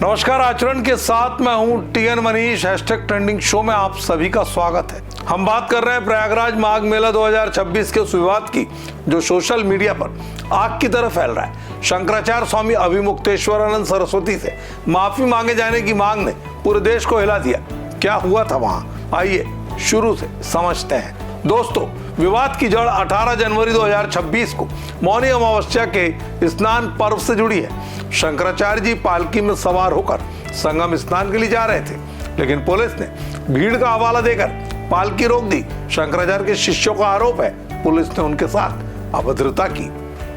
नमस्कार, आचरण के साथ मैं हूं TN Manish. Hashtag trending show में आप सभी का स्वागत है। हम बात कर रहे हैं प्रयागराज माघ मेला 2026 के उस विवाद की जो सोशल मीडिया पर आग की तरह फैल रहा है। शंकराचार्य स्वामी अभिमुक्तेश्वरानंद सरस्वती से माफी मांगे जाने की मांग ने पूरे देश को हिला दिया। क्या हुआ था वहां, आइए शुरू से समझते हैं। दोस्तों, विवाद की जड़ 18 जनवरी 2026 को मौनी अमावस्या के स्नान पर्व से जुड़ी है। शंकराचार्य जी पालकी में सवार होकर संगम स्नान के लिए जा रहे थे, लेकिन पुलिस ने भीड़ का हवाला देकर पालकी रोक दी। शंकराचार्य के शिष्यों का आरोप है पुलिस ने उनके साथ अभद्रता की,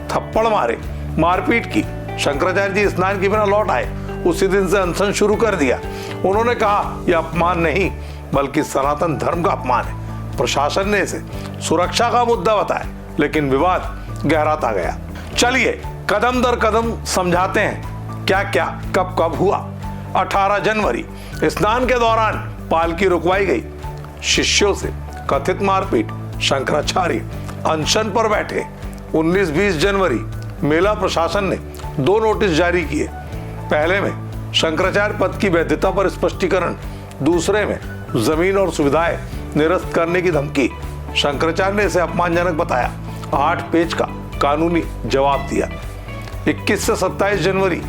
थप्पड़ मारे, मारपीट की। शंकराचार्य जी स्नान के बिना लौट आए। उसी दिन से अनशन शुरू कर दिया। उन्होंने कहा यह अपमान नहीं बल्कि सनातन धर्म का अपमान है। प्रशासन ने इसे सुरक्षा का मुद्दा बताया, लेकिन विवाद गहराता गया। चलिए कदम दर कदम समझाते हैं क्या क्या कब कब हुआ। 18 जनवरी स्नान के दौरान पालकी रुकवाई गई। शिष्यों से कथित मारपीट, शंकराचार्य अनशन पर बैठे। 19-20 जनवरी मेला प्रशासन ने 2 नोटिस जारी किए। पहले में शंकराचार्य पद की वैधता पर स्पष्टीकरण, दूसरे में जमीन और सुविधाएं निरस्त करने की धमकी। शंकराचार्य ने इसे अपमानजनक बताया। 8 पेज का कानूनी जवाब दिया। 21 से 27 जनवरी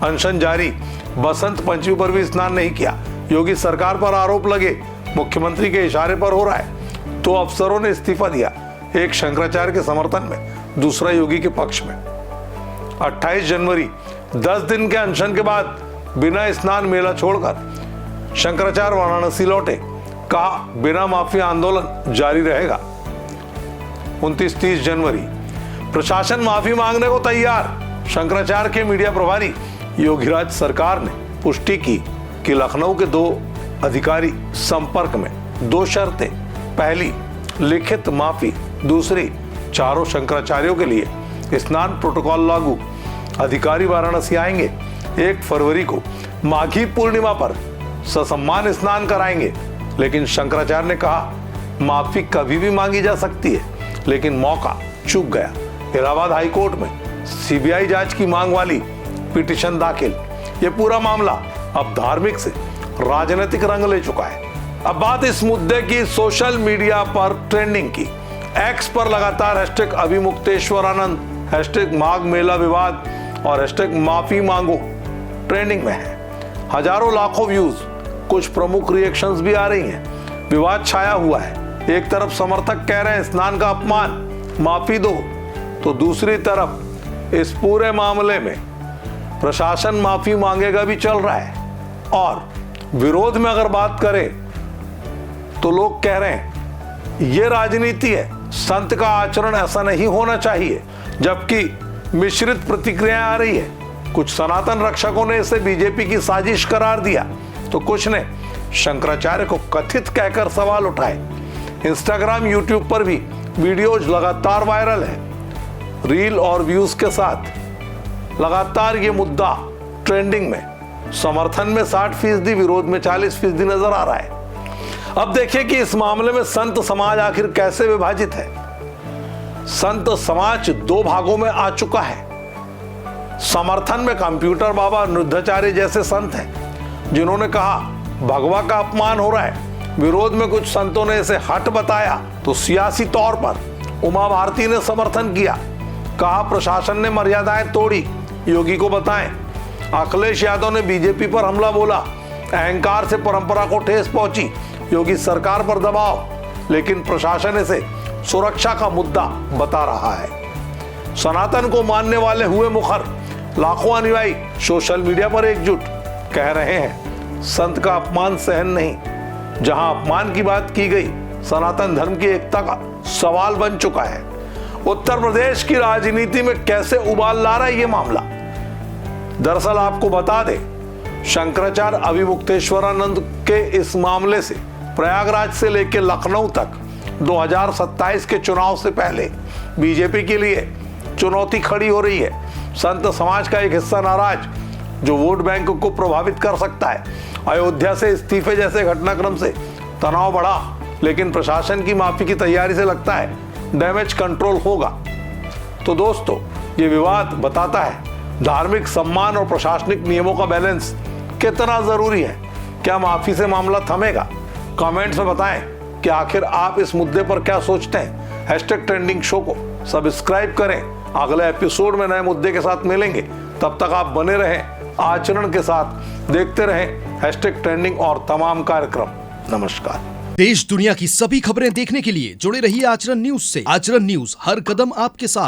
अनशन जारी। बसंत पंचमी पर भी स्नान नहीं किया। योगी सरकार पर आरोप लगे मुख्यमंत्री के इशारे पर हो रहा है, तो अफसरों ने इस्तीफा दिया। एक शंकराचार्य के समर्थन में, दूसरा योगी के पक्ष में। 28 जनवरी 10 दिन के अनशन के बाद बिना स्नान मेला छोड़कर शंकराचार्य वाराणसी लौटे। कहा बिना माफी आंदोलन जारी रहेगा। 29-30 जनवरी प्रशासन माफी मांगने को तैयार। शंकराचार्य के मीडिया प्रभारी योगीराज सरकार ने पुष्टि की कि लखनऊ के 2 अधिकारी संपर्क में। 2 शर्तें, पहली लिखित माफी, दूसरी चारों शंकराचार्यों के लिए स्नान प्रोटोकॉल लागू। अधिकारी वाराणसी आएंगे। 1 फरवरी को माघी पूर्णिमा पर ससम्मान स्नान कराएंगे, लेकिन शंकराचार्य ने कहा माफी कभी भी मांगी जा सकती है, लेकिन मौका चूक गया। इलाहाबाद हाईकोर्ट में सीबीआई जांच की मांग वाली पिटीशन दाखिल। यह पूरा मामला अब धार्मिक से राजनीतिक रंग ले चुका है। अब बात इस मुद्दे की सोशल मीडिया पर ट्रेंडिंग की। एक्स पर लगातार हैशटैग अभिमुक्तेश्वरानंद, हैशटैग माघ मेला विवाद और हैशटैग माफी मांगो ट्रेंडिंग में है। हजारों लाखों व्यूज, कुछ प्रमुख रिएक्शंस भी आ रही हैं। विवाद छाया हुआ है। एक तरफ समर्थक कह रहे हैं स्नान का अपमान, माफी दो, तो दूसरी तरफ इस पूरे मामले में प्रशासन माफी मांगेगा भी चल रहा है। और विरोध में अगर बात करें तो लोग कह रहे हैं ये राजनीति है, संत का आचरण ऐसा नहीं होना चाहिए, जबकि मिश्रित प्रतिक्रियाएं आ रही है। कुछ सनातन रक्षकों ने इसे बीजेपी की साजिश करार दिया, तो कुछ ने शंकराचार्य को कथित कहकर सवाल उठाए। इंस्टाग्राम, यूट्यूब पर भी वीडियोज लगातार वायरल है। रील और व्यूज के साथ लगातार ये मुद्दा ट्रेंडिंग में। समर्थन में 60%, विरोध में 40% नजर आ रहा है। अब देखिए कि इस मामले में संत समाज आखिर कैसे विभाजित है। संत समाज 2 भागों में आ चुका है। समर्थन में कंप्यूटर बाबा निरुद्धाचार्य जैसे संत हैं, जिन्होंने कहा भगवा का अपमान हो रहा है। विरोध में कुछ संतों ने इसे हट बताया, तो सियासी तौर पर उमा भारती ने समर्थन किया। कहा प्रशासन ने मर्यादाएं तोड़ी, योगी को बताएं। अखिलेश यादव ने बीजेपी पर हमला बोला। अहंकार से परंपरा को ठेस पहुंची, योगी सरकार पर दबाव, लेकिन प्रशासन इसे सुरक्षा का मुद्दा बता रहा है। सनातन को मानने वाले हुए मुखर। लाखों अनुयायी सोशल मीडिया पर एकजुट, कह रहे हैं संत का अपमान सहन नहीं। जहां अपमान की बात की गई, सनातन धर्म की एकता का सवाल बन चुका है। उत्तर प्रदेश की राजनीति में कैसे उबाल ला रहा है ये मामला। दरअसल आपको बता दें, शंकराचार्य अभिमुक्तेश्वरानंद के इस मामले से प्रयागराज से लेकर लखनऊ तक 2027 के चुनाव से पहले बीजेपी के लिए चुनौती खड़ी हो रही है। संत समाज का एक हिस्सा नाराज, जो वोट बैंक को प्रभावित कर सकता है। अयोध्या से इस्तीफे जैसे घटनाक्रम से तनाव बढ़ा, लेकिन प्रशासन की माफी की तैयारी से लगता है डैमेज कंट्रोल होगा। तो दोस्तों, ये विवाद बताता है धार्मिक सम्मान और प्रशासनिक नियमों का बैलेंस कितना जरूरी है? क्या माफी से मामला थमेगा? कमेंट्स में बताएं कि आखिर आप इस मुद्दे पर क्या सोचते हैं। हैशटैग ट्रेंडिंग शो को सब्सक्राइब करें। अगले एपिसोड में नए मुद्दे के साथ मिलेंगे। तब तक आप बने रहें आचरण के साथ, देखते रहें हैशटैग ट्रेंडिंग और तमाम कार्यक्रम। नमस्कार। देश दुनिया की सभी खबरें देखने के लिए जुड़े रहिए आचरण न्यूज से। आचरण न्यूज, हर कदम आपके साथ।